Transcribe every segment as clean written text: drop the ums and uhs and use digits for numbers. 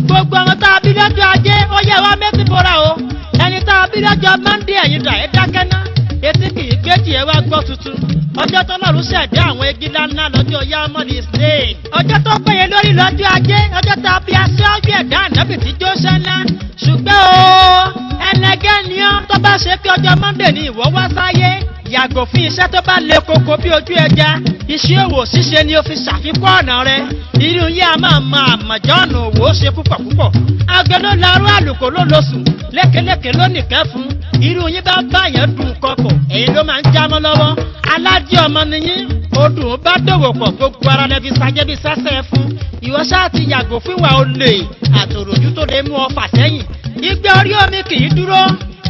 gbogbo àwọn tá a bí lọ́jọ́ ajé ó yẹ wá mẹ́tì bọ́ra o ẹni tá a bí lọ́jọ́ mọ́ndé ẹ̀yìn dà ẹ́ dákẹ́ ná etí kì í kéjì ẹ wá gbọ́ tuntun ọjọ́ tó lọ́rùn ṣẹ̀dá àwọn igi ńláńlá lọ́jọ́ yámọ́lì spain ọjọ́ tó péye lórí lọ́jọ́ ajé ọjọ́ tá a bí aṣọ ọjọ́ ẹ̀dá ànábì tí jó ṣẹ́ná ṣùgbọ́n o ẹnẹgẹ́ ni ọ́ tó bá ṣe pé ọjọ́ mọ́ndé ni ìwọ wá sáyé yàgò fún iṣẹ́ tó bá le koko bí ojú ẹja iṣẹ́ òwò ṣíṣe ni ó fi ṣàfikún ọ̀nà rẹ irú yìí a máa mọ àmọ̀jọ́ ọ̀nà òwò ṣe púpọ̀ púpọ̀ agbẹ́ló larú àlùkò ló lóṣù lékeléke ló nìkẹ́ fún irú yìí bá báyẹn dùn kọkọ̀ èyí ló máa ń jámọ́ lọ́wọ́ aládìí ọmọ nìyí odùn bá dòwò pọ̀ gbogbo ara lẹ́bi sajẹ́bi sẹ́sẹ́ fún ìwọ ṣáà ti yàgò fún ìwà olè àtòròjú tó lè mú ọ fà sẹ́yìn ìgbẹ́ orí omi kì í dúró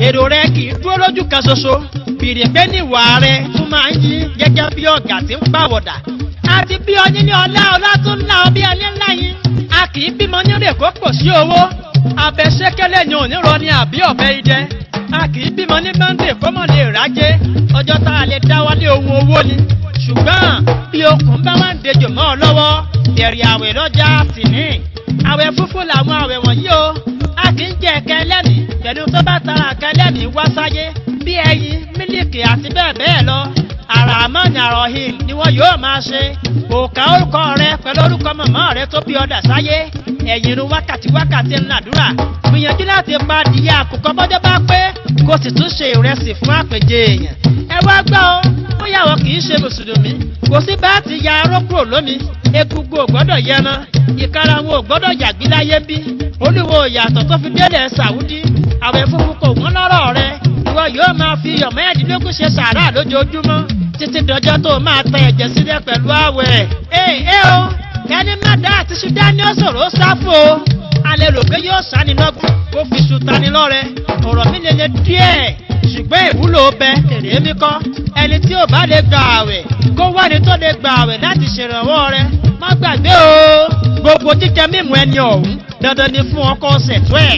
èrò rẹ kì í dúró lójú kan ṣoṣo bìrìpé ní ìwà rẹ tún máa ń yí gẹ́gẹ́ bí ọ̀gá tí ń pàwọ̀dà àti bí ọyìn ní ọlá tó ń lá ọ bí ẹni ńlá yín a kì í bímọ ní rè kó pò sí owó abẹ́sẹ́kẹ́lẹ́ ni ònírọ̀ ni àbí ọ̀bẹ idẹ a kì í bímọ ní mọ́ndé kó mọ̀ lè rájé ọjọ́ tá a lè dá wálé ohun owó ni ṣùgbọ́n bí okùn bá wá ń dejò mọ́ ọ lọ́wọ́ ẹ̀rì àwẹ̀ lọ́jà sì ní àwẹ̀ fúnfún làwọn àwẹ̀ wọ̀nyí o a kì í jẹ ẹ̀kẹ́ lẹ́mìí pẹ̀lú tó bá tara ẹ̀kẹ́ lẹ́mìí wá sáyé bí ẹyin mílíkì àti bẹ́ẹ̀ bẹ́ẹ̀ lọ àràmọ́ni àròhìn ni wọ́n yóò máa ṣe òkà orúkọ rẹ pẹ̀lú orúkọ mọ̀mọ́ rẹ tó bí ọdà sáyé ẹ̀yìn irun wákàtí ńláàdúrà gbìyànjú láti pa adìyẹ àkùkọ bọ́jọ́ bá pé kó sì tún ṣe ìrẹsì fún àpèjẹ èèyàn ẹ wá gbọ́ ọ bóyá wọn kì í ṣe mùsùlùmí kò sí bá ti ya aró kúrò lómi egungun ò gbọ́dọ̀ yẹran ìkara wọn ò gbọ́dọ̀ yàgbí láyé bí olúwo ìyàtọ̀ tó fi délẹ̀ sàwúdí àwẹ̀ funfun kò wọ́n lọ́rọ̀ rẹ ìwọ yóò máa fi iyọ̀ mẹ́ẹ̀ẹ́dínlógún ṣe sàárà lójoojúmọ́ títí dọjọ́ tó máa tẹ ẹ̀jẹ̀ sílẹ̀ pẹ̀lú àwẹ̀. o kẹ́ni má dá àti ṣúdá ní ó sọ̀rọ̀ ó sáfò o alẹ́ rò pé yóò sáni lọ́gbọ̀n kó fi ṣùtani lọ́rẹ ọ̀rọ̀ mi lè díẹ̀ ṣùgbọ́n ìwúlò bẹ èrè mi kọ́ ẹni tí ò bá lè gba àwẹ̀ kó wáni tó lè gba àwẹ̀ láti ṣèrànwọ́ rẹ má gbàgbé o gbogbo jíjẹ mímu ẹni ọ̀hún dandan ni fún ọkọ ọ̀sẹ̀ tó ẹ̀.